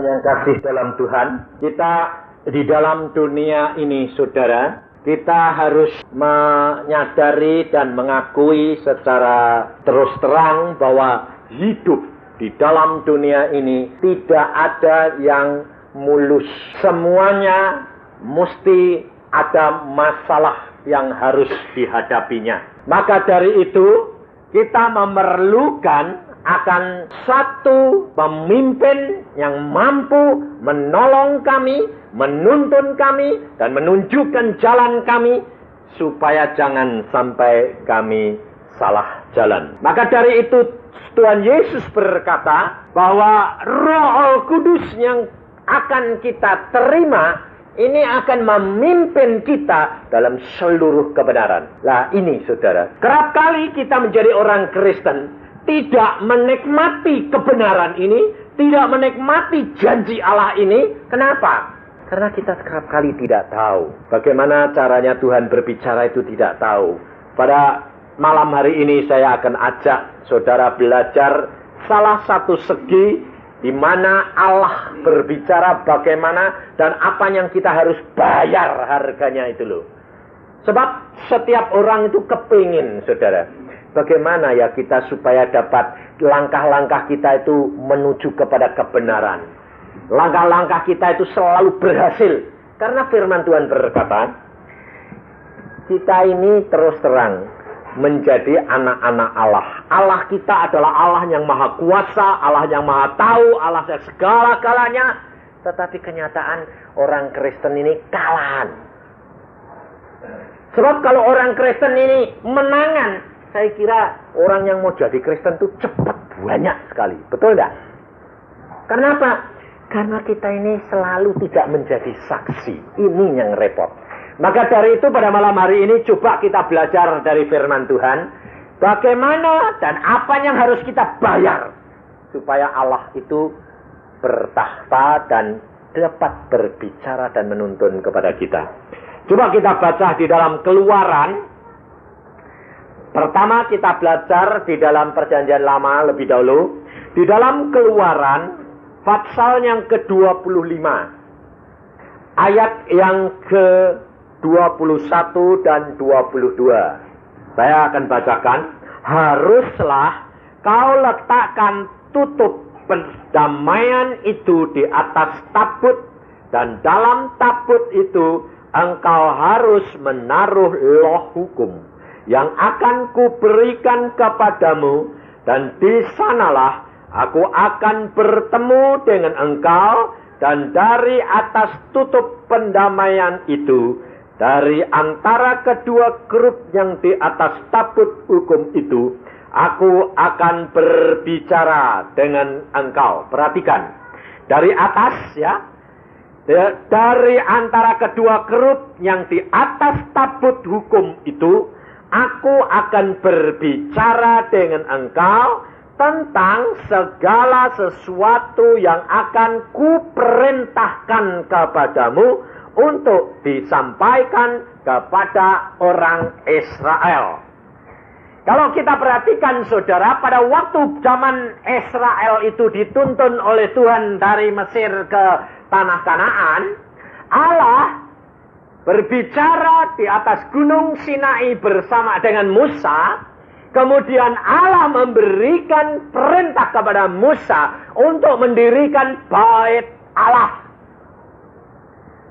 Yang kasih dalam Tuhan, kita di dalam dunia ini, saudara, kita harus menyadari dan mengakui secara terus terang bahwa hidup di dalam dunia ini tidak ada yang mulus. Semuanya mesti ada masalah yang harus dihadapinya. Maka dari itu, kita memerlukan akan satu pemimpin yang mampu menolong kami, menuntun kami, dan menunjukkan jalan kami, supaya jangan sampai kami salah jalan. Maka dari itu, Tuhan Yesus berkata bahwa Roh Kudus yang akan kita terima, ini akan memimpin kita dalam seluruh kebenaran. Lah ini saudara, kerap kali kita menjadi orang Kristen tidak menikmati kebenaran ini, tidak menikmati janji Allah ini. Kenapa? Karena kita kerap kali tidak tahu bagaimana caranya Tuhan berbicara, itu tidak tahu. Pada malam hari ini saya akan ajak saudara belajar salah satu segi di mana Allah berbicara bagaimana dan apa yang kita harus bayar harganya itu loh. Sebab setiap orang itu kepingin, saudara, bagaimana ya kita supaya dapat langkah-langkah kita itu menuju kepada kebenaran. Langkah-langkah kita itu selalu berhasil. Karena firman Tuhan berkata, kita ini terus terang menjadi anak-anak Allah. Allah kita adalah Allah yang maha kuasa, Allah yang maha tahu, Allah yang segala-galanya. Tetapi kenyataan orang Kristen ini kalahan. Sebab kalau orang Kristen ini menangan, saya kira orang yang mau jadi Kristen itu cepat banyak sekali. Betul enggak? Kenapa? Karena kita ini selalu tidak menjadi saksi. Ini yang repot. Maka dari itu pada malam hari ini coba kita belajar dari firman Tuhan. Bagaimana dan apa yang harus kita bayar supaya Allah itu bertahta dan dapat berbicara dan menuntun kepada kita. Coba kita baca di dalam Keluaran. Pertama kita belajar di dalam Perjanjian Lama lebih dahulu. Di dalam Keluaran pasal yang ke-25. Ayat yang ke-21 dan 22. Saya akan bacakan. Haruslah kau letakkan tutup perdamaian itu di atas tabut, dan dalam tabut itu engkau harus menaruh loh hukum yang akan kuberikan kepadamu, dan di sanalah aku akan bertemu dengan engkau, dan dari atas tutup pendamaian itu, dari antara kedua kerup yang di atas tabut hukum itu, aku akan berbicara dengan engkau. Perhatikan, dari atas ya, dari antara kedua kerup yang di atas tabut hukum itu, aku akan berbicara dengan engkau tentang segala sesuatu yang akan kuperintahkan kepadamu untuk disampaikan kepada orang Israel. Kalau kita perhatikan saudara, pada waktu zaman Israel itu dituntun oleh Tuhan dari Mesir ke tanah Kanaan, Allah berbicara di atas gunung Sinai bersama dengan Musa. Kemudian Allah memberikan perintah kepada Musa untuk mendirikan bait Allah.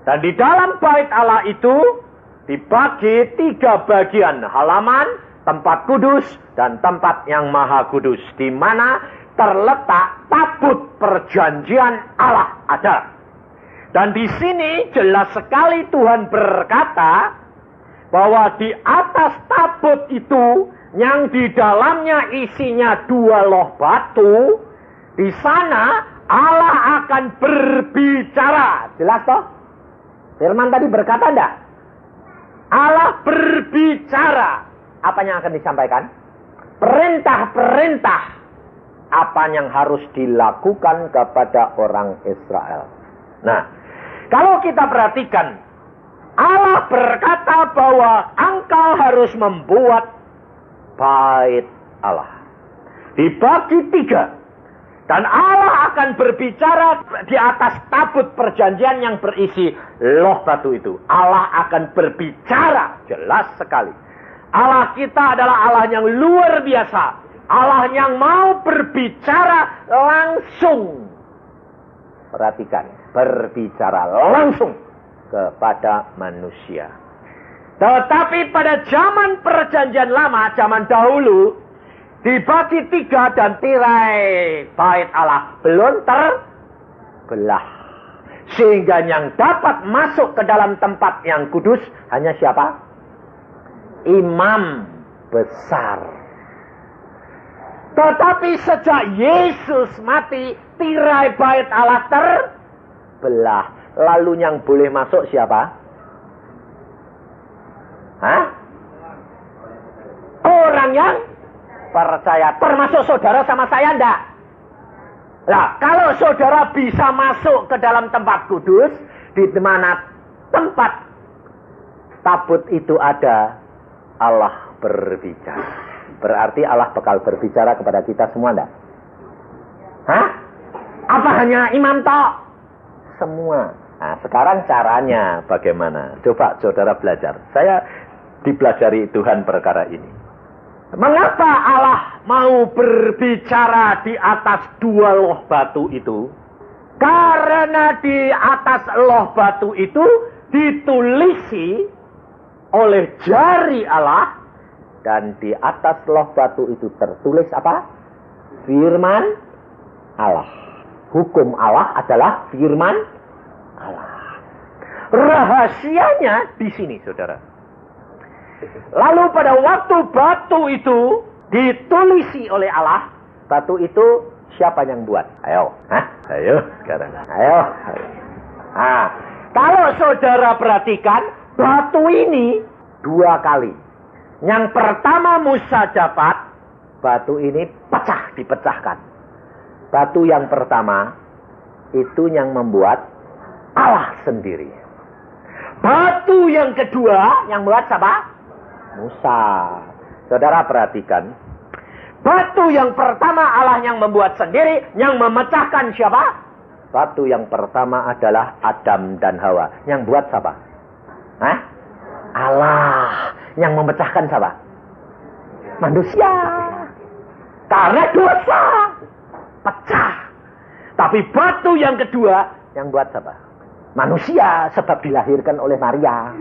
Dan di dalam bait Allah itu dibagi 3 bagian: halaman, tempat kudus, dan tempat yang maha kudus, di mana terletak tabut perjanjian Allah ada. Dan di sini jelas sekali Tuhan berkata bahwa di atas tabut itu yang di dalamnya isinya 2 loh batu, di sana Allah akan berbicara. Jelas toh? Firman tadi berkata enggak? Allah berbicara. Apa yang akan disampaikan? Perintah-perintah apa yang harus dilakukan kepada orang Israel. Nah, kalau kita perhatikan, Allah berkata bahwa engkau harus membuat bait Allah. Dibagi 3. Dan Allah akan berbicara di atas tabut perjanjian yang berisi loh batu itu. Allah akan berbicara jelas sekali. Allah kita adalah Allah yang luar biasa. Allah yang mau berbicara langsung. Perhatikan, berbicara langsung kepada manusia. Tetapi pada zaman perjanjian lama, zaman dahulu, dibagi 3 dan tirai bait Allah belum terbelah. Sehingga yang dapat masuk ke dalam tempat yang kudus hanya siapa? Imam besar. Tetapi sejak Yesus mati, tirai bait Allah terbelah. Lalu yang boleh masuk siapa? Hah? Orang yang percaya. Termasuk saudara sama saya enggak? Nah, kalau saudara bisa masuk ke dalam tempat kudus, di mana tempat tabut itu ada, Allah berbicara. Berarti Allah bakal berbicara kepada kita semua enggak? Hah? Apa hanya imam tok? Semua. Nah, sekarang caranya bagaimana? Coba saudara belajar. Saya dipelajari Tuhan perkara ini. Mengapa Allah mau berbicara di atas 2 loh batu itu? Karena di atas loh batu itu ditulisi oleh jari Allah. Dan di atas loh batu itu tertulis apa? Firman Allah. Hukum Allah adalah firman Allah. Rahasianya di sini, saudara. Lalu pada waktu batu itu ditulisi oleh Allah, batu itu siapa yang buat? Ayo, ayo sekarang. Ayo. Nah, kalau saudara perhatikan, batu ini 2 kali. Yang pertama Musa dapat, batu ini dipecahkan. Batu yang pertama, itu yang membuat Allah sendiri. Batu yang kedua, yang buat siapa? Musa. Saudara perhatikan. Batu yang pertama Allah yang membuat sendiri, yang memecahkan siapa? Batu yang pertama adalah Adam dan Hawa. Yang buat siapa? Hah? Allah. Yang memecahkan siapa? Manusia. Karena dosa. Pecah. Tapi batu yang kedua, yang buat siapa? Manusia, sebab dilahirkan oleh Maria.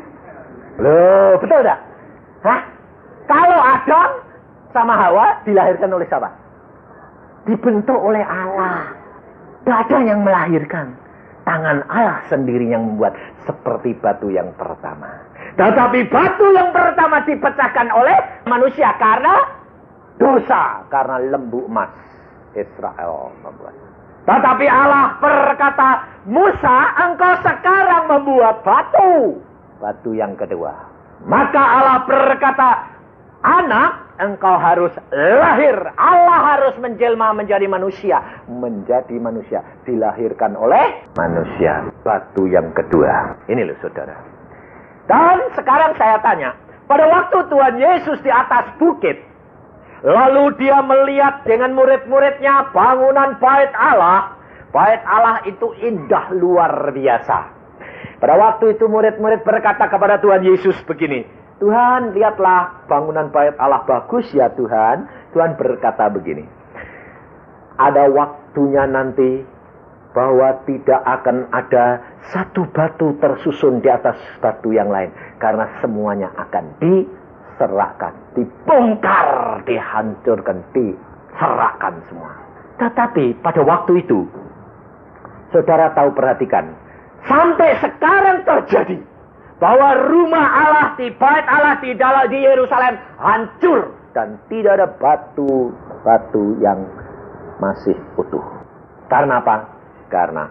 Loh, betul tak? Hah? Kalau Adam sama Hawa dilahirkan oleh siapa? Dibentuk oleh Allah. Tidak ada yang melahirkan. Tangan Allah sendiri yang membuat, seperti batu yang pertama. Tetapi batu yang pertama dipecahkan oleh manusia karena dosa. Karena lembu emas Israel membuat. Tetapi Allah berkata, Musa, engkau sekarang membuat batu. Batu yang kedua. Maka Allah berkata, anak, engkau harus lahir. Allah harus menjelma menjadi manusia. Menjadi manusia. Dilahirkan oleh manusia. Batu yang kedua. Ini loh saudara. Dan sekarang saya tanya. Pada waktu Tuhan Yesus di atas bukit. Lalu dia melihat dengan murid-muridnya bangunan bait Allah. Bait Allah itu indah luar biasa. Pada waktu itu murid-murid berkata kepada Tuhan Yesus begini. Tuhan, lihatlah bangunan bait Allah bagus ya Tuhan. Tuhan berkata begini. Ada waktunya nanti bahwa tidak akan ada satu batu tersusun di atas batu yang lain. Karena semuanya akan diserahkan, dibongkar, dihancurkan, diserahkan semua. Tetapi pada waktu itu, saudara tahu perhatikan, sampai sekarang terjadi bahwa rumah Allah, di bait Allah di Yerusalem hancur dan tidak ada batu yang masih utuh. Karena apa? Karena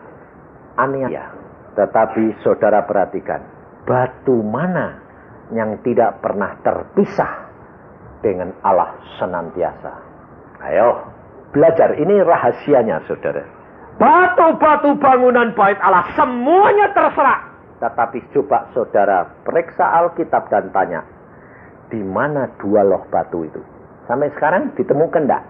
aniaya. Tetapi saudara perhatikan, batu mana yang tidak pernah terpisah dengan Allah senantiasa? Ayo belajar, ini rahasianya saudara. Batu-batu bangunan bait Allah semuanya terserah. Tetapi coba saudara periksa Alkitab dan tanya, di mana 2 loh batu itu? Sampai sekarang ditemukan enggak?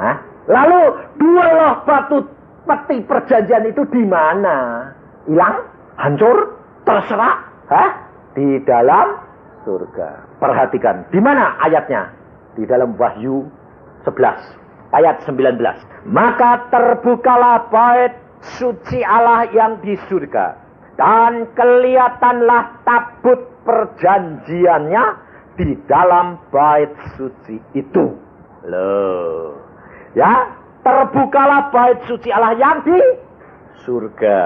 Hah? Lalu dua loh batu peti perjanjian itu di mana? Hilang? Hancur? Terserak? Di dalam surga. Perhatikan, di mana ayatnya? Di dalam Wahyu 11 ayat 19. Maka terbukalah bait suci Allah yang di surga, dan kelihatanlah tabut perjanjiannya di dalam bait suci itu. Loh, ya, terbukalah bait suci Allah yang di surga.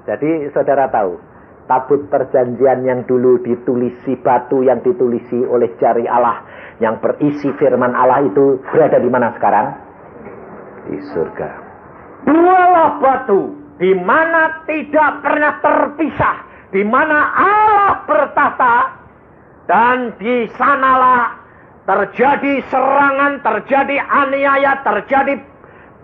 Jadi saudara tahu, tabut perjanjian yang dulu ditulisi batu, yang ditulisi oleh jari Allah, yang berisi firman Allah itu berada di mana sekarang? Di surga. Dua loh batu, di mana tidak pernah terpisah, di mana Allah bertahta, dan di sanalah terjadi serangan, terjadi aniaya, terjadi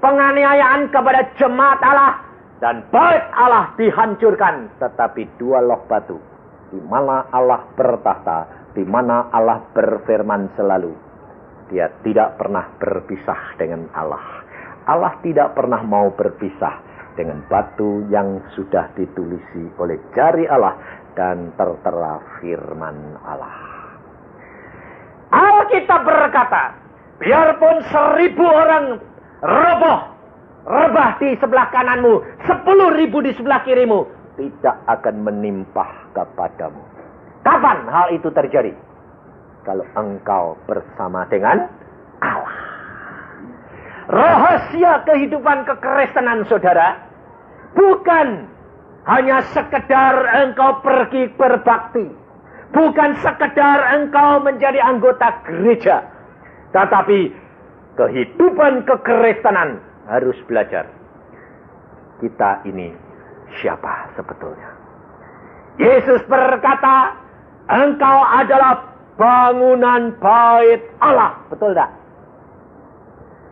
penganiayaan kepada jemaat Allah, dan bait Allah dihancurkan. Tetapi dua loh batu, di mana Allah bertahta, di mana Allah berfirman selalu. Dia tidak pernah berpisah dengan Allah. Allah tidak pernah mau berpisah dengan batu yang sudah ditulisi oleh jari Allah dan tertera firman Allah. Alkitab berkata, biarpun 1000 orang rebah di sebelah kananmu, 10.000 di sebelah kirimu, tidak akan menimpah kepadamu. Kapan hal itu terjadi? Kalau engkau bersama dengan Allah. Rahasia kehidupan kekristenan, saudara, bukan hanya sekedar engkau pergi berbakti, bukan sekedar engkau menjadi anggota gereja, tetapi kehidupan kekristenan harus belajar. Kita ini siapa sebetulnya? Yesus berkata, engkau adalah bangunan bait Allah. Betul tak?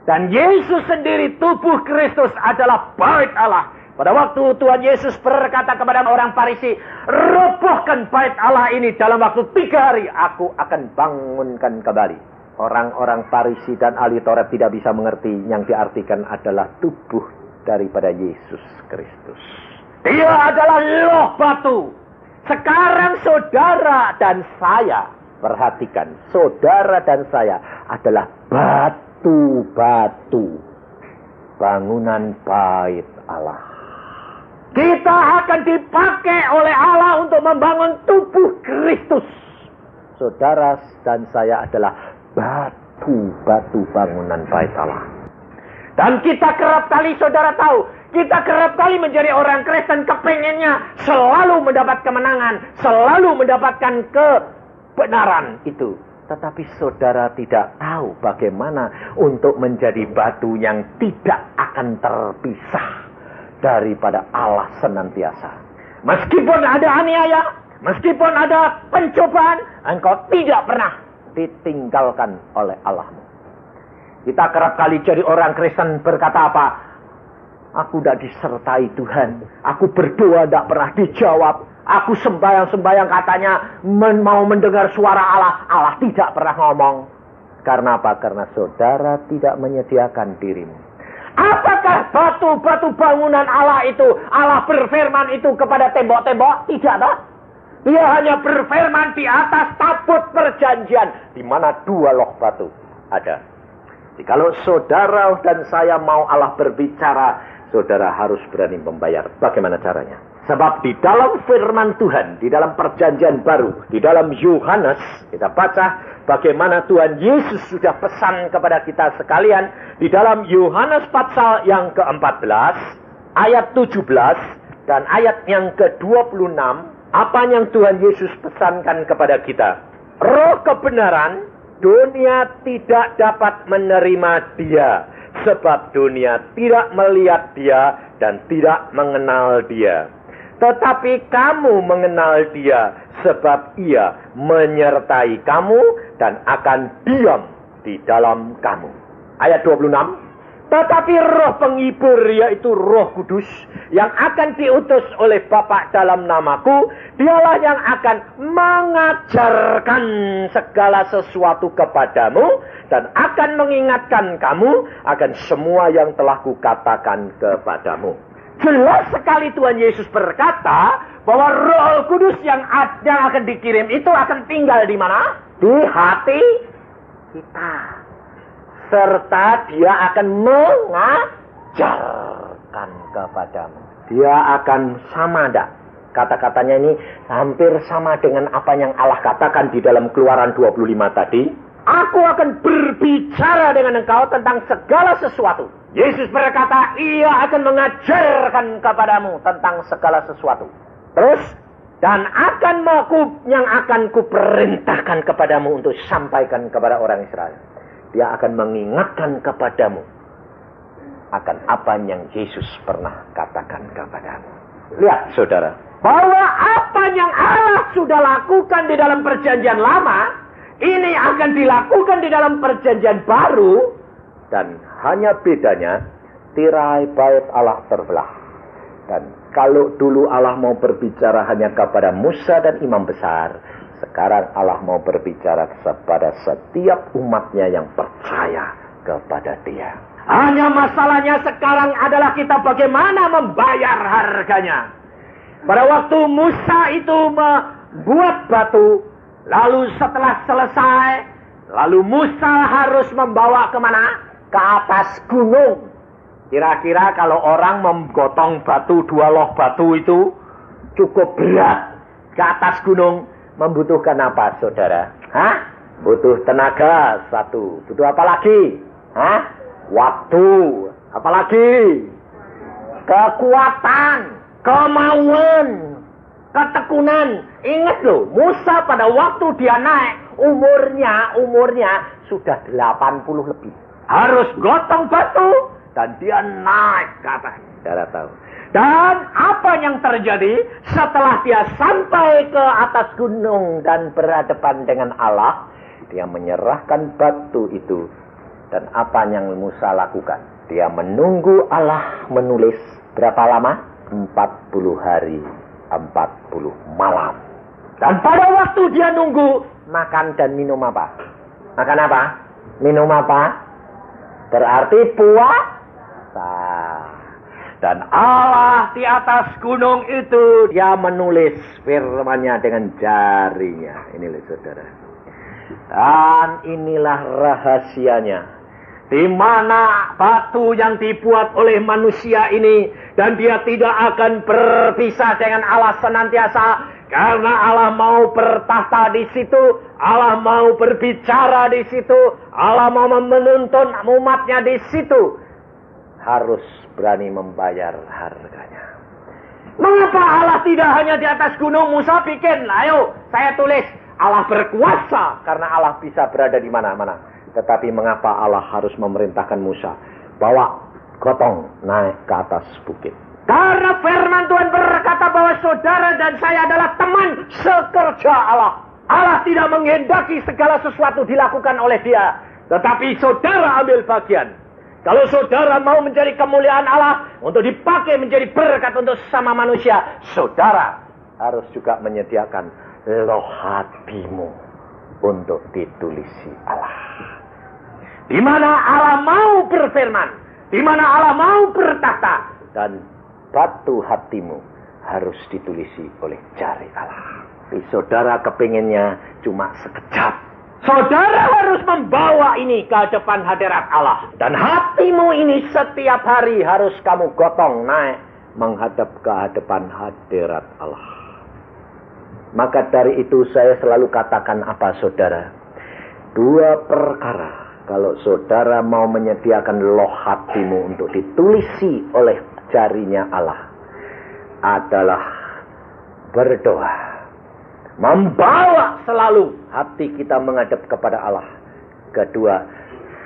Dan Yesus sendiri, tubuh Kristus adalah bait Allah. Pada waktu Tuhan Yesus berkata kepada orang Farisi, robohkan bait Allah ini dalam waktu 3 hari, aku akan bangunkan kembali. Orang-orang Farisi dan ahli Taurat tidak bisa mengerti yang diartikan adalah tubuh daripada Yesus Kristus. Dia adalah loh batu. Sekarang saudara dan saya, perhatikan, saudara dan saya adalah batu-batu bangunan bait Allah. Kita akan dipakai oleh Allah untuk membangun tubuh Kristus. Saudara dan saya adalah batu-batu bangunan bait Allah. Dan kita kerap kali, saudara tahu, kita kerap kali menjadi orang Kristen kepengennya selalu mendapat kemenangan, selalu mendapatkan kebenaran itu. Tetapi saudara tidak tahu bagaimana untuk menjadi batu yang tidak akan terpisah daripada Allah senantiasa. Meskipun ada aniaya, meskipun ada pencobaan, engkau tidak pernah ditinggalkan oleh Allahmu. Kita kerap kali jadi orang Kristen berkata apa? Aku tidak disertai Tuhan. Aku berdoa tidak pernah dijawab. Aku sembahyang-sembahyang katanya mau mendengar suara Allah. Allah tidak pernah ngomong. Karena apa? Karena saudara tidak menyediakan dirimu. Apakah batu-batu bangunan Allah itu, Allah berfirman itu kepada tembok-tembok? Tidak, toh? Dia hanya berfirman di atas tabut perjanjian, di mana 2 loh batu ada. Jadi, kalau saudara dan saya mau Allah berbicara, saudara harus berani membayar. Bagaimana caranya? Sebab di dalam firman Tuhan, di dalam perjanjian baru, di dalam Yohanes, kita baca bagaimana Tuhan Yesus sudah pesan kepada kita sekalian. Di dalam Yohanes pasal yang ke-14, ayat 17, dan ayat yang ke-26, apa yang Tuhan Yesus pesankan kepada kita? Roh kebenaran, dunia tidak dapat menerima dia, sebab dunia tidak melihat dia dan tidak mengenal dia. Tetapi kamu mengenal dia, sebab ia menyertai kamu dan akan diam di dalam kamu. Ayat 26. Tetapi roh penghibur, yaitu Roh Kudus, yang akan diutus oleh Bapa dalam namaku, dialah yang akan mengajarkan segala sesuatu kepadamu, dan akan mengingatkan kamu akan semua yang telah kukatakan kepadamu. Jelas sekali Tuhan Yesus berkata bahwa Roh Kudus yang akan dikirim itu akan tinggal di mana? Di hati kita. Serta dia akan mengajarkan kepadamu. Dia akan sama enggak? Kata-katanya ini hampir sama dengan apa yang Allah katakan di dalam Keluaran 25 tadi. Aku akan berbicara dengan engkau tentang segala sesuatu. Yesus berkata, ia akan mengajarkan kepadamu tentang segala sesuatu. Terus, dan yang akan kuperintahkan kepadamu untuk sampaikan kepada orang Israel. Dia akan mengingatkan kepadamu akan apa yang Yesus pernah katakan kepadamu. Lihat saudara, bahwa apa yang Allah sudah lakukan di dalam perjanjian lama, ini akan dilakukan di dalam perjanjian baru. Dan hanya bedanya, tirai bait Allah terbelah. Dan kalau dulu Allah mau berbicara hanya kepada Musa dan imam besar, sekarang Allah mau berbicara kepada setiap umatnya yang percaya kepada dia. Hanya masalahnya sekarang adalah kita bagaimana membayar harganya. Pada waktu Musa itu membuat batu, lalu setelah selesai, lalu Musa harus membawa kemana? Ke atas gunung. Kira-kira kalau orang menggotong batu, 2 loh batu itu cukup berat ke atas gunung, membutuhkan apa saudara? Butuh tenaga 1. Butuh apa lagi? Waktu. Apa lagi? Kekuatan. Kemauan. Ketekunan. Ingat loh, Musa pada waktu dia naik, umurnya sudah 80 lebih. Harus gotong batu dan dia naik ke atas. Saudara tahu. Dan apa yang terjadi setelah dia sampai ke atas gunung dan berhadapan dengan Allah, dia menyerahkan batu itu. Dan apa yang Musa lakukan? Dia menunggu Allah menulis berapa lama? 40 hari, 40 malam. Dan pada waktu dia nunggu, makan dan minum apa? Makan apa? Minum apa? Berarti puasa. Dan Allah di atas gunung itu, dia menulis firman-Nya dengan jarinya. Inilah saudara. Dan inilah rahasianya. Di mana batu yang dibuat oleh manusia ini, dan dia tidak akan berpisah dengan Allah senantiasa, karena Allah mau bertahta di situ, Allah mau berbicara di situ, Allah mau menuntun umatnya di situ. Harus berani membayar harganya. Mengapa Allah tidak hanya di atas gunung? Musa bikin, ayo saya tulis. Allah berkuasa karena Allah bisa berada di mana-mana. Tetapi mengapa Allah harus memerintahkan Musa bawa gotong naik ke atas bukit? Karena firman Tuhan berkata bahwa saudara dan saya adalah teman sekerja Allah. Allah tidak menghendaki segala sesuatu dilakukan oleh dia, tetapi saudara ambil bagian. Kalau saudara mau menjadi kemuliaan Allah untuk dipakai menjadi berkat untuk sesama manusia, saudara harus juga menyediakan loh hatimu untuk ditulisi Allah. Di mana Allah mau berfirman, di mana Allah mau bertahta, dan batu hatimu harus ditulisi oleh jari Allah. Tapi saudara kepinginnya cuma sekejap. Saudara harus membawa ini ke depan hadirat Allah. Dan hatimu ini setiap hari harus kamu gotong naik menghadap ke hadapan hadirat Allah. Maka dari itu saya selalu katakan apa saudara? 2 perkara. Kalau saudara mau menyediakan loh hatimu untuk ditulisi oleh jarinya Allah, adalah berdoa. Membawa selalu hati kita menghadap kepada Allah. Kedua,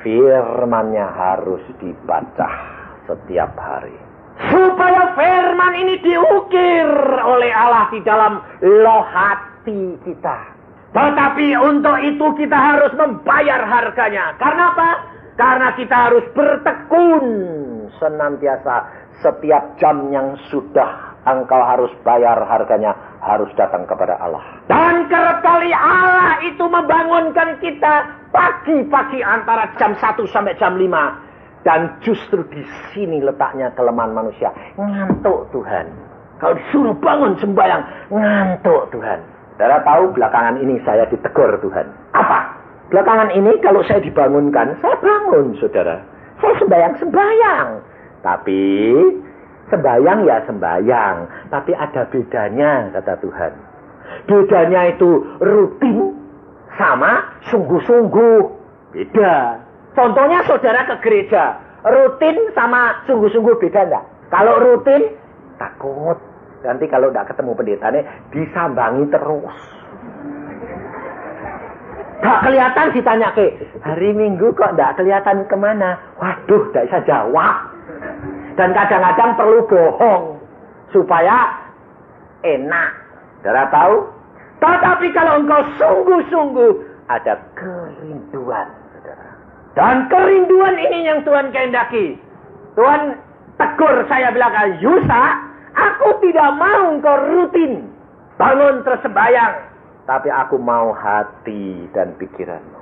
firman-Nya harus dibaca setiap hari. Supaya firman ini diukir oleh Allah di dalam loh hati kita. Tetapi untuk itu kita harus membayar harganya. Karena apa? Karena kita harus bertekun senantiasa. Setiap jam yang sudah engkau harus bayar harganya, harus datang kepada Allah. Dan kerap kali Allah itu membangunkan kita Pagi-pagi antara jam 1 sampai jam 5. Dan justru di sini letaknya kelemahan manusia. Ngantuk Tuhan. Kalau disuruh bangun sembahyang, ngantuk Tuhan. Saudara tahu belakangan ini saya ditegur Tuhan. Apa? Belakangan ini kalau saya dibangunkan, saya bangun saudara. Saya sembahyang. Tapi sembahyang ya sembahyang. Tapi ada bedanya kata Tuhan. Bedanya itu rutin sama sungguh-sungguh. Beda. Contohnya saudara ke gereja. Rutin sama sungguh-sungguh beda enggak? Kalau rutin, takut. Nanti kalau enggak ketemu pendetanya, disambangi terus. Gak kelihatan ditanya ke, hari Minggu kok enggak kelihatan kemana? Waduh, enggak bisa jawab. Dan kadang-kadang perlu bohong. Supaya enak. Saudara tahu? Tetapi kalau engkau sungguh-sungguh, ada kerinduan. Saudara. Dan kerinduan ini yang Tuhan kehendaki. Tuhan tegur saya bilang, Yusa, aku tidak mau engkau rutin bangun terus sembahyang. Tapi aku mau hati dan pikiranmu.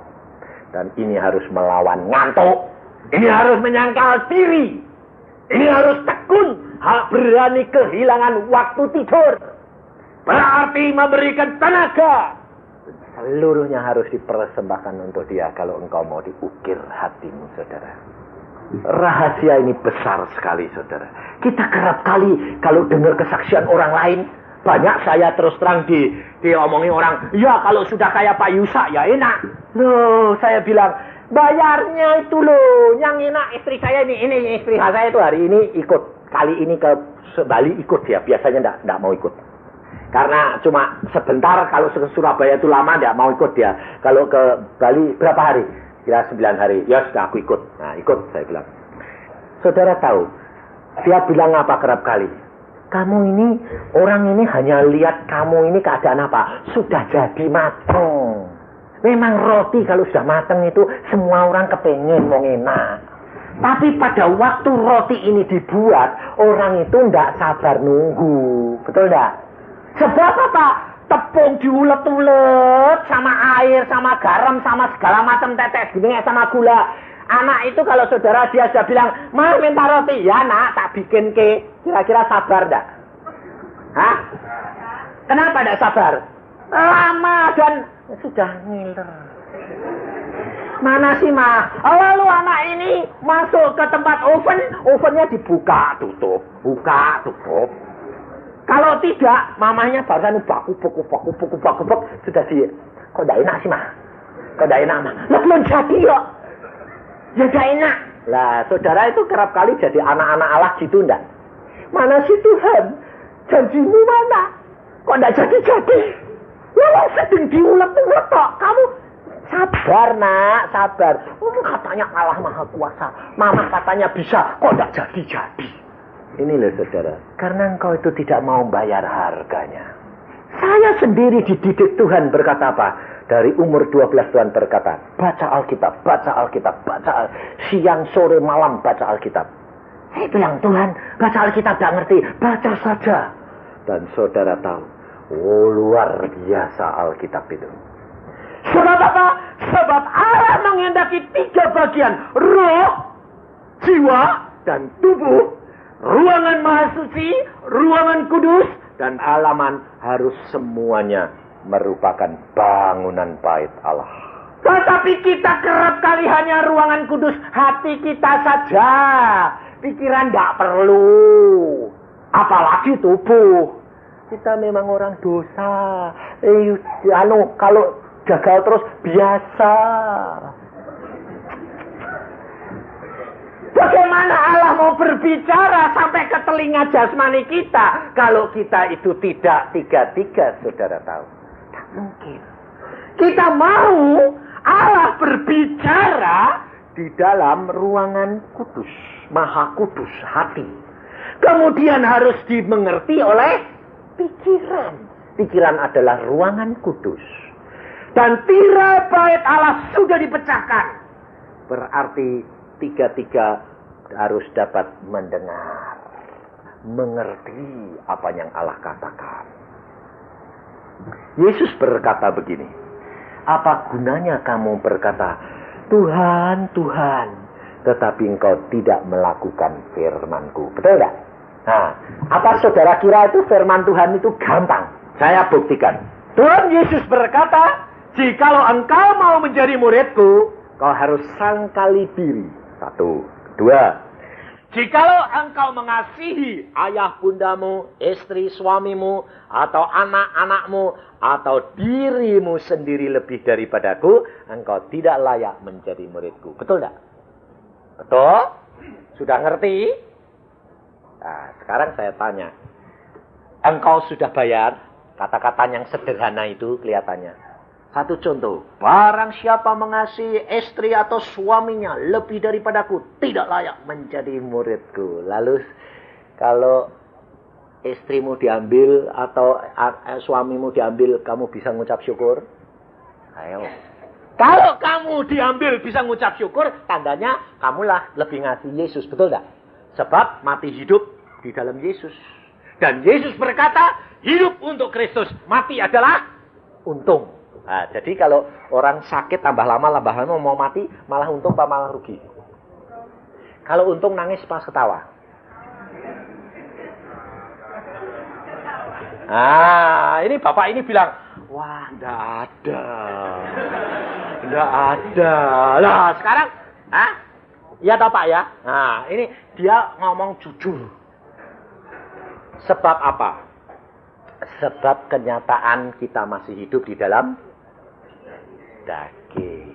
Dan ini harus melawan ngantuk. Ini harus menyangkal diri. Ini harus tekun. Berani kehilangan waktu tidur. Berarti memberikan tenaga. Seluruhnya harus dipersembahkan untuk dia. Kalau engkau mau diukir hatimu, saudara. Rahasia ini besar sekali, saudara. Kita kerap kali kalau dengar kesaksian orang lain. Banyak saya terus terang diomongin orang, ya kalau sudah kayak Pak Yusa ya enak. Loh, saya bilang, bayarnya itu loh, yang enak istri saya ini istri saya itu hari ini ikut. Kali ini ke Bali ikut ya, biasanya enggak mau ikut. Karena cuma sebentar, kalau ke Surabaya itu lama enggak mau ikut dia. Kalau ke Bali berapa hari? Kira 9 hari. Ya sudah aku ikut. Nah ikut saya bilang. Saudara tahu, dia bilang apa kerap kali? Kamu ini, orang ini hanya lihat kamu ini keadaan apa? Sudah jadi mateng. Memang roti kalau sudah mateng itu semua orang kepengen mau enak. Tapi pada waktu roti ini dibuat, orang itu tidak sabar nunggu. Betul tidak? Sebab apa? Tepung diulet-ulet sama air, sama garam, sama segala macam tetes gini sama gula. Anak itu kalau saudara dia sudah bilang, Ma minta roti, ya nak tak bikin ke. Kira-kira sabar enggak? Hah? Kenapa enggak sabar? Lama dan sudah ngiler. Mana sih Ma? Lalu anak ini masuk ke tempat ovennya dibuka tutup, buka tutup. Kalau tidak, mamanya barusan bakubuk sudah sih. Kok enggak enak sih Ma? Kok enggak enak Ma? Lah belum jadi kok. Ya gak enak. Lah saudara itu kerap kali jadi anak-anak Allah gitu enggak? Mana sih Tuhan? Janjimu mana? Kok enggak jadi-jadi? Ya sedang diulet-ulet kok. Kamu sabar nak, sabar. Katanya Allah Maha Kuasa. Mama katanya bisa. Kok enggak jadi-jadi? Ini loh saudara. Karena engkau itu tidak mau bayar harganya. Saya sendiri dididik Tuhan berkata apa? Dari umur 12 Tuhan berkata, baca Alkitab, baca Alkitab, baca siang, sore, malam baca Alkitab. Saya bilang, Tuhan, baca Alkitab tidak ngerti, baca saja. Dan saudara tahu, luar biasa Alkitab itu. Sebab apa? Sebab Allah menghendaki 3 bagian, roh, jiwa, dan tubuh. Ruangan maha suci, ruangan kudus, dan halaman harus semuanya merupakan bangunan bait Allah. Tetapi kita kerap kali hanya ruangan kudus hati kita saja. Pikiran tidak perlu. Apalagi tubuh. Kita memang orang dosa. Kalau gagal terus biasa. Bagaimana Allah mau berbicara sampai ke telinga jasmani kita kalau kita itu tidak 3-3, saudara tahu? Tak mungkin. Kita mau Allah berbicara di dalam ruangan kudus, maha kudus hati. Kemudian harus dimengerti oleh pikiran. Pikiran adalah ruangan kudus. Dan tirai bait Allah sudah dipecahkan. Berarti 3-3 harus dapat mendengar, mengerti apa yang Allah katakan. Yesus berkata begini, Apa gunanya kamu berkata, Tuhan, Tuhan, tetapi engkau tidak melakukan firman-Ku? Betul tidak? Nah, apa saudara kira itu firman Tuhan itu gampang? Saya buktikan. Tuhan Yesus berkata, jikalau engkau mau menjadi murid-Ku, kau harus sangkali diri. 1, 2. Jikalau engkau mengasihi ayah bundamu, istri suamimu, atau anak-anakmu, atau dirimu sendiri lebih daripadaku, engkau tidak layak menjadi murid-Ku. Betul tidak? Betul? Sudah ngerti? Nah, sekarang saya tanya. Engkau sudah bayar? Kata-kata yang sederhana itu kelihatannya. Satu contoh, barang siapa mengasihi istri atau suaminya lebih daripadaku, tidak layak menjadi murid-Ku. Lalu kalau istrimu diambil atau suamimu diambil, kamu bisa ngucap syukur? Ayo. Kalau kamu diambil bisa ngucap syukur, tandanya kamulah lebih ngasihi Yesus, betul tidak? Sebab mati hidup di dalam Yesus. Dan Yesus berkata, hidup untuk Kristus, mati adalah untung. Nah, jadi kalau orang sakit tambah lama mau mati, malah untung apa malah rugi? Kalau untung nangis pas ketawa. Ah, ini bapak ini bilang, wah, enggak ada. Lah, sekarang, iya toh Pak ya? Nah, ini dia ngomong jujur. Sebab apa? Sebab kenyataan kita masih hidup di dalam daging.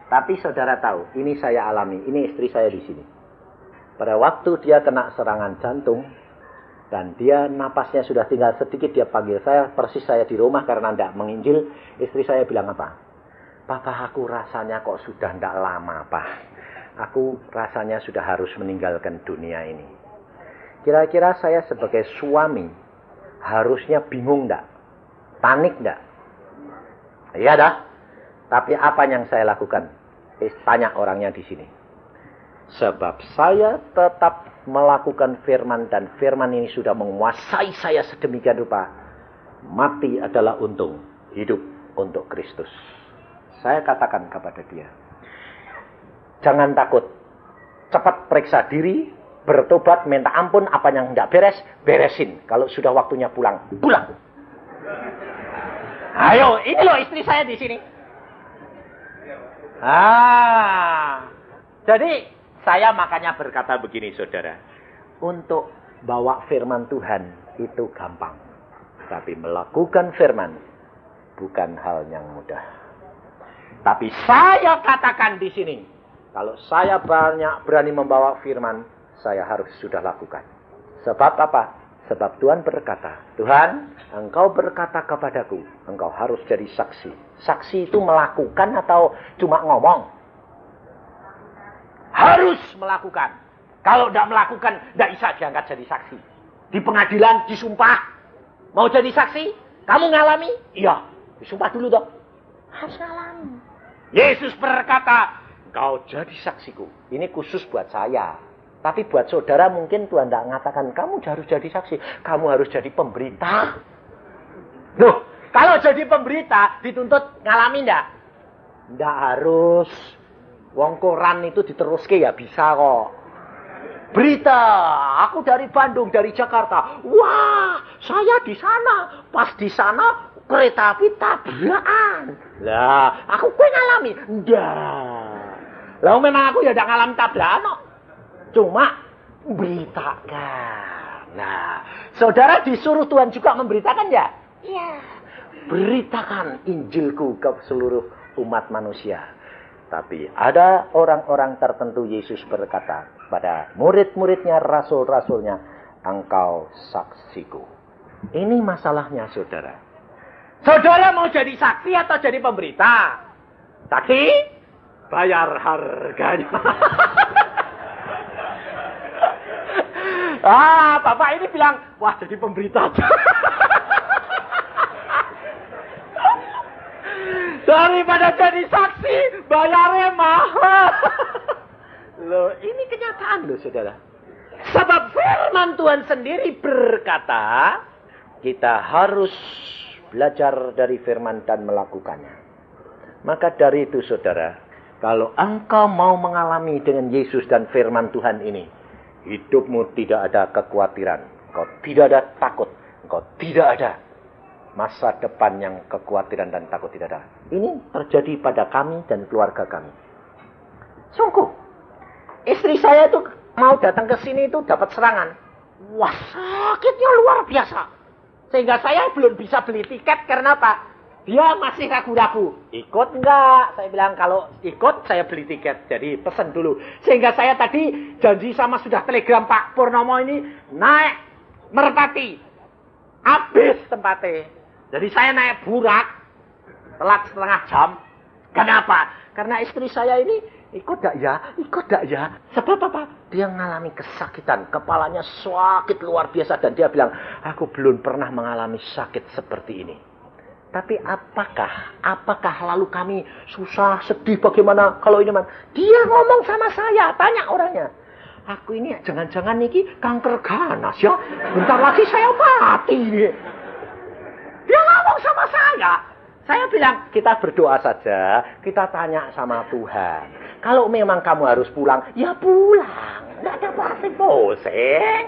Tapi saudara tahu, ini saya alami, ini istri saya di sini. Pada waktu dia kena serangan jantung, dan dia napasnya sudah tinggal sedikit, dia panggil saya, persis saya di rumah karena tidak menginjil. Istri saya bilang apa? Papa, aku rasanya kok sudah tidak lama, Pak. Aku rasanya sudah harus meninggalkan dunia ini. Kira-kira saya sebagai suami, harusnya bingung tidak? Panik tidak? Iya dah. Tapi apa yang saya lakukan? Tanya orangnya di sini. Sebab saya tetap melakukan firman dan firman ini sudah menguasai saya sedemikian rupa. Mati adalah untung, hidup untuk Kristus. Saya katakan kepada dia, jangan takut, cepat periksa diri, bertobat, minta ampun, apa yang tidak beres, beresin. Kalau sudah waktunya pulang, pulang. Ayo, ini loh istri saya di sini. Jadi saya makanya berkata begini saudara. Untuk bawa firman Tuhan itu gampang. Tapi melakukan firman bukan hal yang mudah. Tapi saya katakan di sini. Kalau saya berani membawa firman, saya harus sudah lakukan. Sebab apa? Sebab Tuhan berkata, Tuhan, engkau berkata kepadaku, engkau harus jadi saksi. Saksi itu melakukan atau cuma ngomong? Harus melakukan. Kalau tidak melakukan, tidak bisa diangkat jadi saksi. Di pengadilan disumpah. Mau jadi saksi? Kamu ngalami? Iya. Disumpah dulu dong. Harus ngalami. Yesus berkata, engkau jadi saksiku. Ini khusus buat saya. Tapi buat saudara mungkin Tuhan tidak mengatakan, kamu harus jadi saksi. Kamu harus jadi pemberita. Loh, kalau jadi pemberita, dituntut ngalami enggak? Enggak harus. Wong koran itu diteruske ya bisa kok. Berita, aku dari Bandung, dari Jakarta. Wah, saya di sana. Pas di sana, kereta api tabrakan. Lah, aku ngalami. Enggak. Lah memang aku ya enggak ngalami tabrakan kok. Cuma beritakan. Nah, saudara disuruh Tuhan juga memberitakan ya? Iya. Beritakan Injilku ke seluruh umat manusia. Tapi ada orang-orang tertentu Yesus berkata pada murid-muridnya, rasul-rasulnya, engkau saksiku. Ini masalahnya saudara. Saudara mau jadi saksi atau jadi pemberita? Saksi? Bayar harganya. Bapak ini bilang, wah jadi pemberita aja. Daripada jadi saksi, bayarnya mahal. Loh, ini kenyataan loh saudara. Sebab firman Tuhan sendiri berkata, kita harus belajar dari firman dan melakukannya. Maka dari itu saudara, kalau engkau mau mengalami dengan Yesus dan firman Tuhan ini, hidupmu tidak ada kekhawatiran, engkau tidak ada takut, engkau tidak ada masa depan yang kekhawatiran dan takut, tidak ada. Ini terjadi pada kami dan keluarga kami. Sungguh, istri saya itu mau datang ke sini itu dapat serangan. Wah, sakitnya luar biasa. Sehingga saya belum bisa beli tiket karena apa? Dia masih ragu-ragu. Ikut enggak? Saya bilang kalau ikut saya beli tiket. Jadi pesan dulu. Sehingga saya tadi janji sama sudah telegram Pak Purnomo ini naik Merpati. Habis tempatnya. Jadi saya naik burak. Telat setengah jam. Kenapa? Karena istri saya ini ikut enggak ya? Ikut enggak ya? Sebab apa? Dia mengalami kesakitan. Kepalanya sakit luar biasa. Dan dia bilang, aku belum pernah mengalami sakit seperti ini. Tapi apakah lalu kami susah, sedih, bagaimana kalau ini man? Dia ngomong sama saya, tanya orangnya. Aku ini jangan-jangan niki kanker ganas ya. Bentar lagi saya mati. Dia ngomong sama saya. Saya bilang, kita berdoa saja, kita tanya sama Tuhan. Kalau memang kamu harus pulang, ya pulang. Tidak ada pusing-pusing.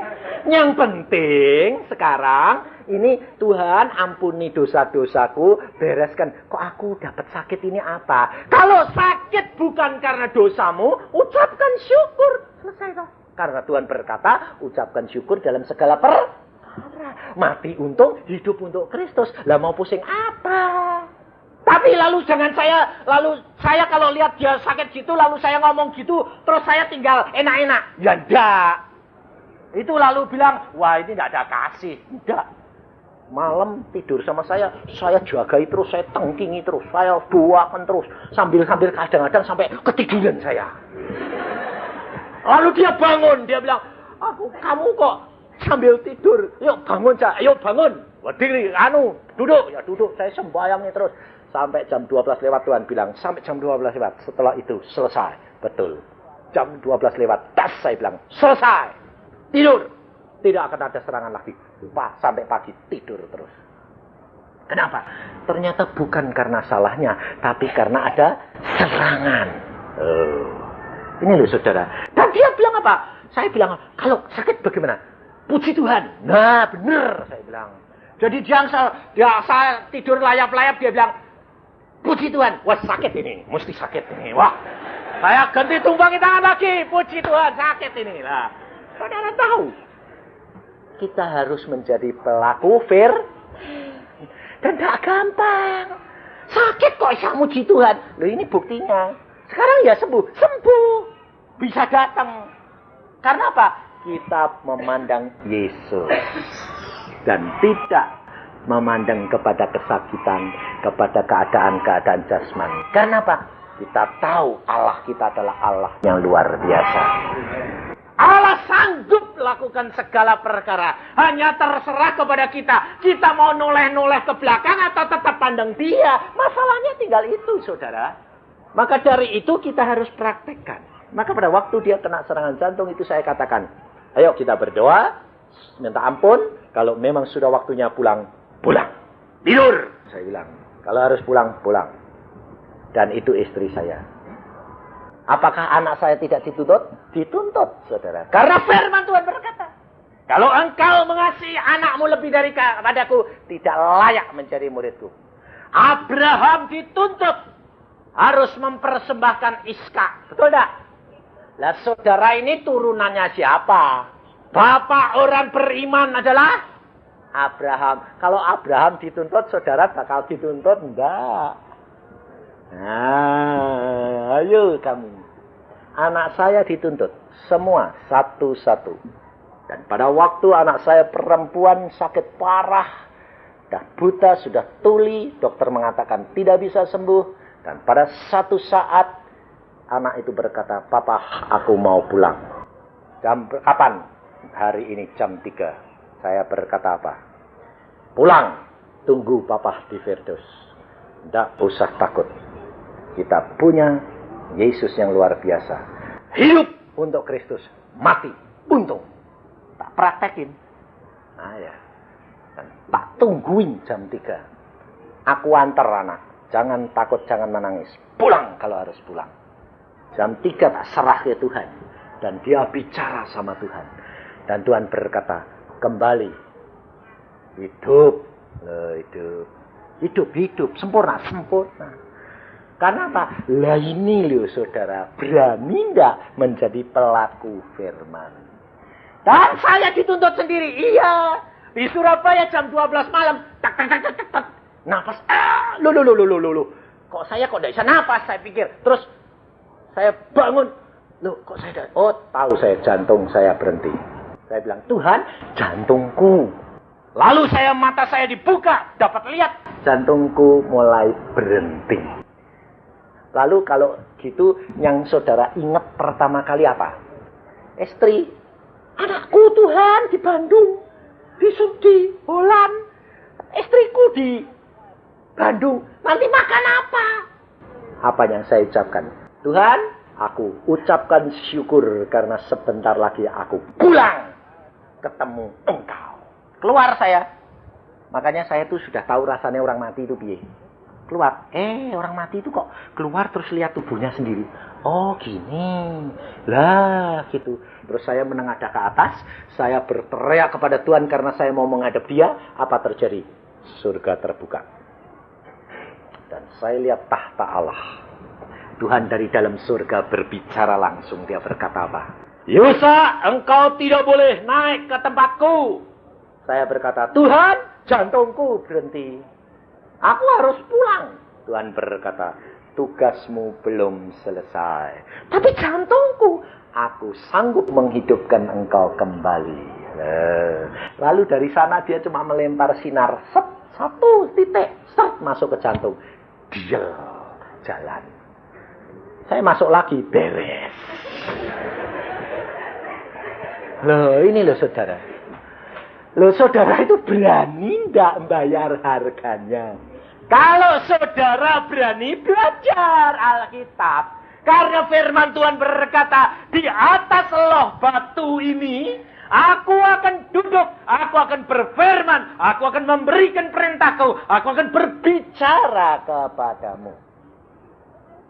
Yang penting sekarang, ini Tuhan ampuni dosa-dosaku, bereskan. Kok aku dapat sakit ini apa? Kalau sakit bukan karena dosamu, ucapkan syukur. Selesai toh. Karena Tuhan berkata, ucapkan syukur dalam segala perkara. Mati untung, hidup untuk Kristus. Lah mau pusing apa? Tapi lalu saya kalau lihat dia sakit gitu, lalu saya ngomong gitu, terus saya tinggal enak-enak. Ya enggak. Itu lalu bilang, wah ini enggak ada kasih. Enggak. Malam tidur sama saya jagai terus, saya tengkingi terus, saya doakan terus. Sambil kadang-kadang sampai ketiduran saya. Lalu dia bangun, dia bilang, kamu kok sambil tidur? Yuk bangun, Cak. Ayo bangun. Berdiri, duduk. Ya duduk, saya sembahyangnya terus. Sampai jam 12 lewat Tuhan bilang, sampai jam 12 lewat. Setelah itu selesai. Betul. Jam 12 lewat, das saya bilang, selesai. Tidur. Tidak akan ada serangan lagi. Sampai pagi tidur terus. Kenapa? Ternyata bukan karena salahnya, tapi karena ada serangan. Ini loh saudara. Dan dia bilang apa? Saya bilang, kalau sakit bagaimana? Puji Tuhan. Nah benar, saya bilang. Jadi saya tidur layap-layap, dia bilang, puji Tuhan. Wah sakit ini, mesti sakit ini. Wah, saya ganti tumpangi tangan lagi. Puji Tuhan, sakit ini. Lah, saudara tahu, kita harus menjadi pelaku dan tidak gampang. Sakit kok bisa muji Tuhan. Loh ini buktinya. Sekarang ya sembuh, bisa datang. Karena apa? Kita memandang Yesus dan tidak memandang kepada kesakitan, kepada keadaan-keadaan jasmani. Karena apa? Kita tahu Allah kita adalah Allah yang luar biasa. Allah sanggup lakukan segala perkara. Hanya terserah kepada kita. Kita mau noleh-noleh ke belakang atau tetap pandang dia. Masalahnya tinggal itu, saudara. Maka dari itu kita harus praktekkan. Maka pada waktu dia kena serangan jantung itu saya katakan, ayo kita berdoa, minta ampun. Kalau memang sudah waktunya pulang. Tidur, saya bilang. Kalau harus pulang. Dan itu istri saya. Apakah anak saya tidak dituntut? Dituntut, saudara. Karena firman Tuhan berkata, kalau engkau mengasihi anakmu lebih daripadaku, tidak layak menjadi muridku. Abraham dituntut harus mempersembahkan Iskak. Betul tak? Lah saudara ini turunannya siapa? Bapak orang beriman adalah Abraham. Kalau Abraham dituntut, saudara bakal dituntut enggak? Nah, ayo kamu. Anak saya dituntut. Semua satu-satu. Dan pada waktu anak saya perempuan sakit parah. Dah buta, sudah tuli. Dokter mengatakan tidak bisa sembuh. Dan pada satu saat anak itu berkata, Papa aku mau pulang. Kapan? Hari ini jam 3. Saya berkata apa? Pulang. Tunggu Papa di Firdaus. Tidak usah takut. Kita punya Yesus yang luar biasa. Hidup untuk Kristus. Mati. Untung. Tak praktekin. Nah ya. Dan tak tungguin jam 3. Aku antar anak. Jangan takut, jangan menangis. Pulang kalau harus pulang. Jam 3 tak serah ke Tuhan. Dan dia bicara sama Tuhan. Dan Tuhan berkata, kembali. Hidup. Hidup. Hidup. Sempurna. Karena apa? Lah ini loh saudara. Berani enggak menjadi pelaku firman. Dan saya dituntut sendiri. Iya. Di Surabaya jam 12 malam. Tak. Nafas. Loh. Kok saya tidak bisa nafas? Saya pikir. Terus saya bangun. Loh, kok saya tidak... Oh, tahu saya, jantung saya berhenti. Saya bilang, Tuhan, jantungku. Lalu mata saya dibuka, dapat lihat. Jantungku mulai berhenti. Lalu kalau gitu, yang saudara ingat pertama kali apa? Istri. Anakku Tuhan, di Bandung. Di Holland. Istriku di Bandung. Nanti makan apa? Apa yang saya ucapkan? Tuhan, aku ucapkan syukur karena sebentar lagi aku pulang ketemu Engkau. Keluar saya. Makanya saya tuh sudah tahu rasanya orang mati itu piye. Keluar. Orang mati itu kok keluar terus lihat tubuhnya sendiri. Oh gini. Lah gitu. Terus saya menengadah ke atas. Saya berteriak kepada Tuhan karena saya mau menghadap dia. Apa terjadi? Surga terbuka. Dan saya lihat tahta Allah. Tuhan dari dalam surga berbicara langsung. Dia berkata apa? Yosa, engkau tidak boleh naik ke tempatku. Saya berkata, Tuhan, jantungku berhenti. Aku harus pulang. Tuhan berkata, tugasmu belum selesai. Tapi jantungku, aku sanggup menghidupkan engkau kembali. Lalu dari sana dia cuma melempar sinar. Satu titik. Masuk ke jantung. Dia jalan. Saya masuk lagi, beres. Loh, ini loh saudara. Loh saudara itu berani enggak bayar harganya? Kalau saudara berani belajar Alkitab. Karena firman Tuhan berkata, di atas loh batu ini, aku akan duduk, aku akan berfirman, aku akan memberikan perintahku, aku akan berbicara kepadamu.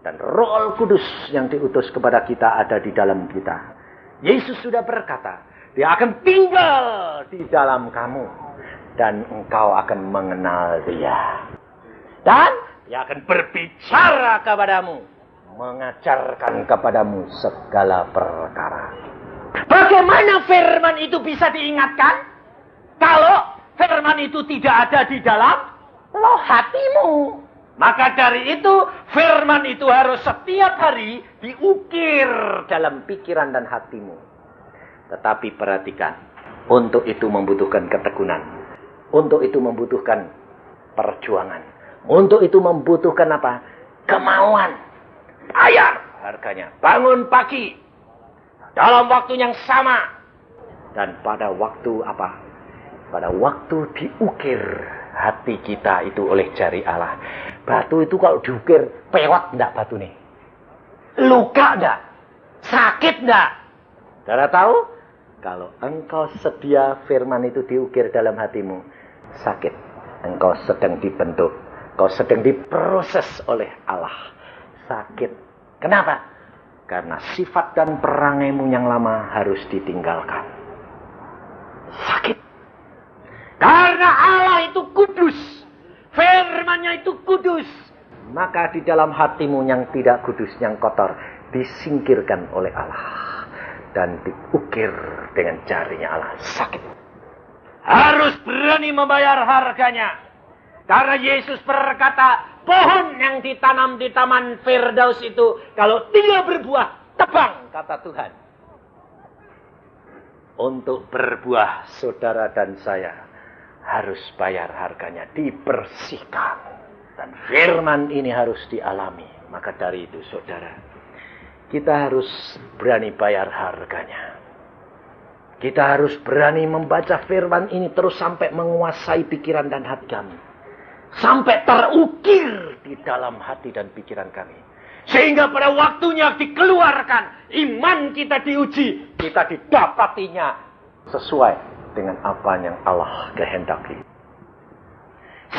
Dan Roh Kudus yang diutus kepada kita ada di dalam kita. Yesus sudah berkata, dia akan tinggal di dalam kamu. Dan engkau akan mengenal dia. Dan dia akan berbicara kepadamu. Mengajarkan kepadamu segala perkara. Bagaimana firman itu bisa diingatkan? Kalau firman itu tidak ada di dalam loh hatimu. Maka dari itu, firman itu harus setiap hari diukir dalam pikiran dan hatimu. Tetapi perhatikan, untuk itu membutuhkan ketekunan. Untuk itu membutuhkan perjuangan. Untuk itu membutuhkan apa? Kemauan. Bayar harganya. Bangun pagi. Dalam waktu yang sama. Dan pada waktu apa? Pada waktu diukir hati kita itu oleh jari Allah. Batu itu kalau diukir, pewat enggak batu nih? Luka enggak? Sakit enggak? Saudara tahu? Kalau engkau sedia firman itu diukir dalam hatimu, sakit. Engkau sedang dibentuk. Engkau sedang diproses oleh Allah. Sakit. Kenapa? Karena sifat dan perangaimu yang lama harus ditinggalkan. Sakit. Karena Allah itu kudus. Firman-Nya itu kudus. Maka di dalam hatimu yang tidak kudus, yang kotor, disingkirkan oleh Allah. Dan diukir dengan jarinya Allah. Sakit. Harus berani membayar harganya. Karena Yesus berkata, pohon yang ditanam di Taman Firdaus itu, kalau tidak berbuah, tebang, kata Tuhan. Untuk berbuah, saudara dan saya harus bayar harganya, dibersihkan. Dan firman ini harus dialami. Maka dari itu saudara, kita harus berani bayar harganya. Kita harus berani membaca firman ini terus sampai menguasai pikiran dan hati kami. Sampai terukir di dalam hati dan pikiran kami. Sehingga pada waktunya dikeluarkan, iman kita diuji, kita didapatinya sesuai dengan apa yang Allah kehendaki.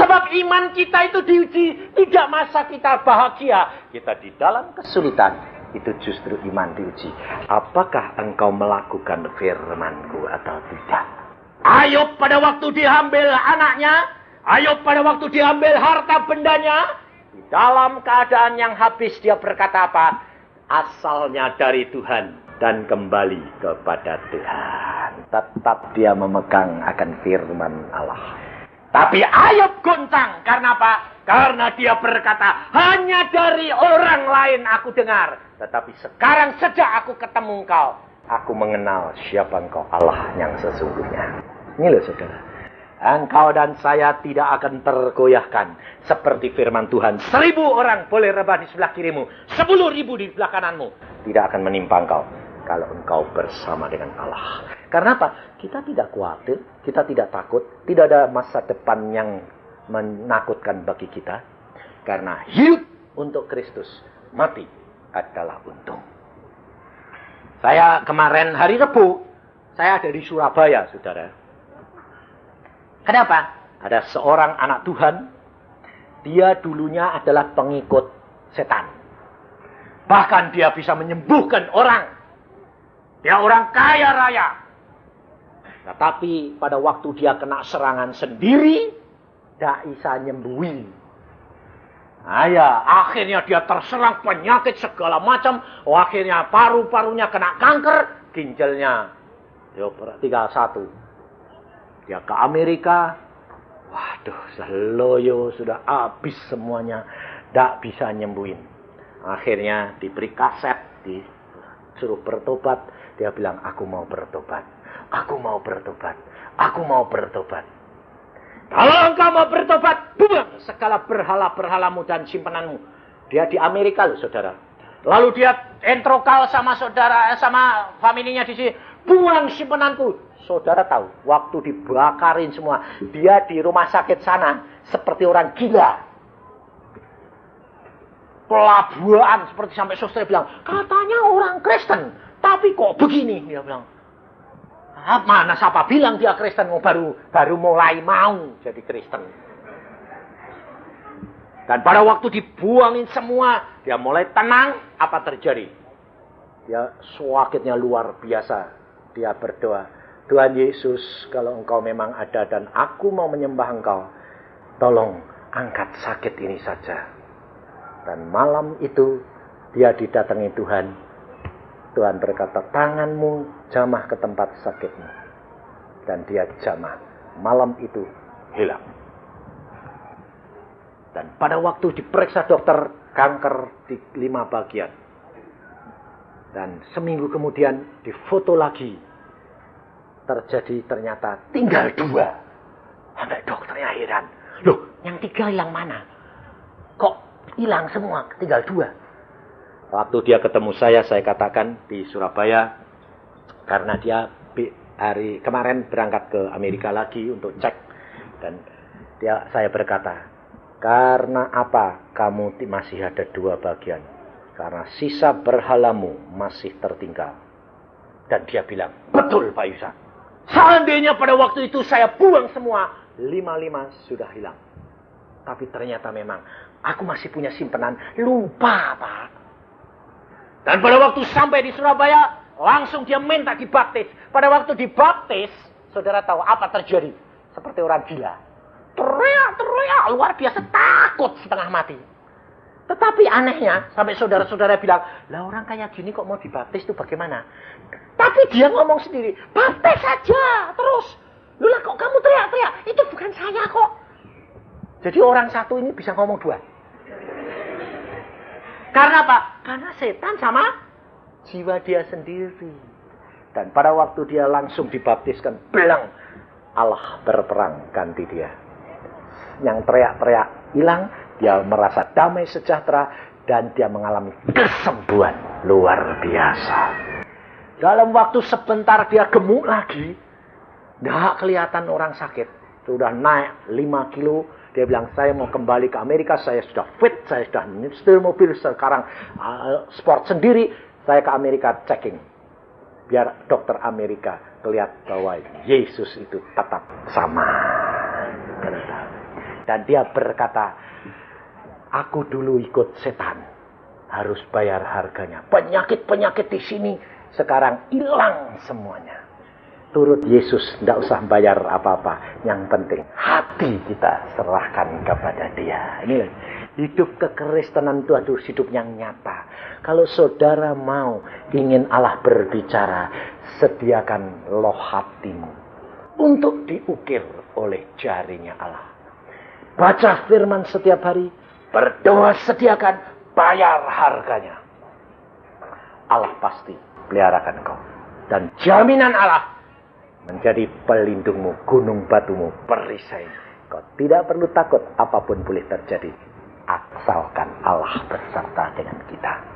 Sebab iman kita itu diuji. Tidak masa kita bahagia. Kita di dalam kesulitan. Itu justru iman diuji. Apakah engkau melakukan firman-Ku atau tidak? Ayub pada waktu diambil anaknya. Ayub pada waktu diambil harta bendanya. Di dalam keadaan yang habis dia berkata apa? Asalnya dari Tuhan. Dan kembali kepada Tuhan. Tetap dia memegang akan firman Allah. Tapi Ayub goncang. Karena apa? Karena dia berkata, hanya dari orang lain aku dengar. Tetapi sekarang sejak aku ketemu engkau, aku mengenal siapa engkau, Allah yang sesungguhnya. Ini loh saudara. Engkau dan saya tidak akan tergoyahkan. Seperti firman Tuhan. 1.000 orang boleh rebah di sebelah kirimu. 10.000 di sebelah kananmu. Tidak akan menimpa engkau. Kalau engkau bersama dengan Allah. Karena apa? Kita tidak khawatir. Kita tidak takut. Tidak ada masa depan yang menakutkan bagi kita. Karena hidup untuk Kristus. Mati adalah untung. Saya kemarin hari Rabu. Saya ada di Surabaya, saudara. Kenapa? Ada seorang anak Tuhan. Dia dulunya adalah pengikut setan. Bahkan dia bisa menyembuhkan orang. Dia orang kaya raya. Tetapi pada waktu dia kena serangan sendiri, tidak bisa nyembuhin. Nah ya, akhirnya dia terserang penyakit segala macam. Akhirnya paru-parunya kena kanker, ginjalnya tinggal 1. Dia ke Amerika. Waduh, seloyo sudah habis semuanya. Tidak bisa nyembuhin. Akhirnya diberi kaset, disuruh bertobat. Dia bilang, aku mau bertobat. Aku mau bertobat. Aku mau bertobat. Kalau engkau mau bertobat, buang segala berhala-berhalamu dan simpananmu. Dia di Amerika loh, saudara. Lalu dia entrokal sama saudara, sama familinya di sini. Buang simpananku. Saudara tahu, waktu dibakarin semua, dia di rumah sakit sana seperti orang gila. Pelabuhan seperti sampai suster bilang, katanya orang Kristen, tapi kok begini? Dia bilang, mana siapa bilang dia Kristen, baru mulai mau jadi Kristen. Dan pada waktu dibuangin semua, dia mulai tenang. Apa terjadi? Dia sakitnya luar biasa. Dia berdoa, Tuhan Yesus, kalau engkau memang ada dan aku mau menyembah engkau, tolong angkat sakit ini saja. Dan malam itu dia didatangi Tuhan. Tuhan berkata, tanganmu jamah ke tempat sakitmu. Dan dia jamah. Malam itu hilang. Dan pada waktu diperiksa dokter, kanker di 5 bagian. Dan seminggu kemudian difoto lagi. Terjadi ternyata tinggal 2. Sampai dokternya heran. Loh, yang 3 hilang mana? Kok hilang semua, tinggal 2. Waktu dia ketemu saya katakan di Surabaya. Karena dia hari kemarin berangkat ke Amerika lagi untuk cek. Dan saya berkata, karena apa kamu masih ada 2 bagian? Karena sisa berhalamu masih tertinggal. Dan dia bilang, betul Pak Yusa. Seandainya pada waktu itu saya buang semua, 5 sudah hilang. Tapi ternyata memang aku masih punya simpanan. Lupa, Pak. Dan pada waktu sampai di Surabaya, langsung dia minta dibaptis. Pada waktu dibaptis, saudara tahu apa terjadi? Seperti orang gila. Teriak, luar biasa, takut setengah mati. Tetapi anehnya, sampai saudara-saudara bilang, lah orang kayak gini kok mau dibaptis itu bagaimana? Tapi dia ngomong sendiri, baptis saja, terus. Loh kok kamu teriak-teriak? Itu bukan saya kok. Jadi orang satu ini bisa ngomong 2. Karena apa? Karena setan sama jiwa dia sendiri. Dan pada waktu dia langsung dibaptiskan, belang, Allah berperang ganti dia. Yang teriak-teriak hilang, dia merasa damai sejahtera, dan dia mengalami kesembuhan luar biasa. Dalam waktu sebentar dia gemuk lagi, tidak kelihatan orang sakit. Sudah naik 5 kilo. Dia bilang, saya mau kembali ke Amerika, saya sudah fit, saya sudah nyetir mobil, sekarang sport sendiri, saya ke Amerika checking. Biar dokter Amerika lihat bahwa Yesus itu tetap sama. Dan dia berkata, aku dulu ikut setan, harus bayar harganya. Penyakit-penyakit di sini sekarang hilang semuanya. Turut Yesus, tidak usah bayar apa-apa. Yang penting hati kita serahkan kepada Dia. Ini hidup kekristenan itu harus hidup yang nyata. Kalau saudara mau ingin Allah berbicara, sediakan loh hatimu untuk diukir oleh jarinya Allah. Baca firman setiap hari, berdoa sediakan, bayar harganya. Allah pasti peliharakan kau. Dan jaminan Allah menjadi pelindungmu, gunung batumu, perisai. Kau tidak perlu takut, apapun boleh terjadi, asalkan Allah beserta dengan kita.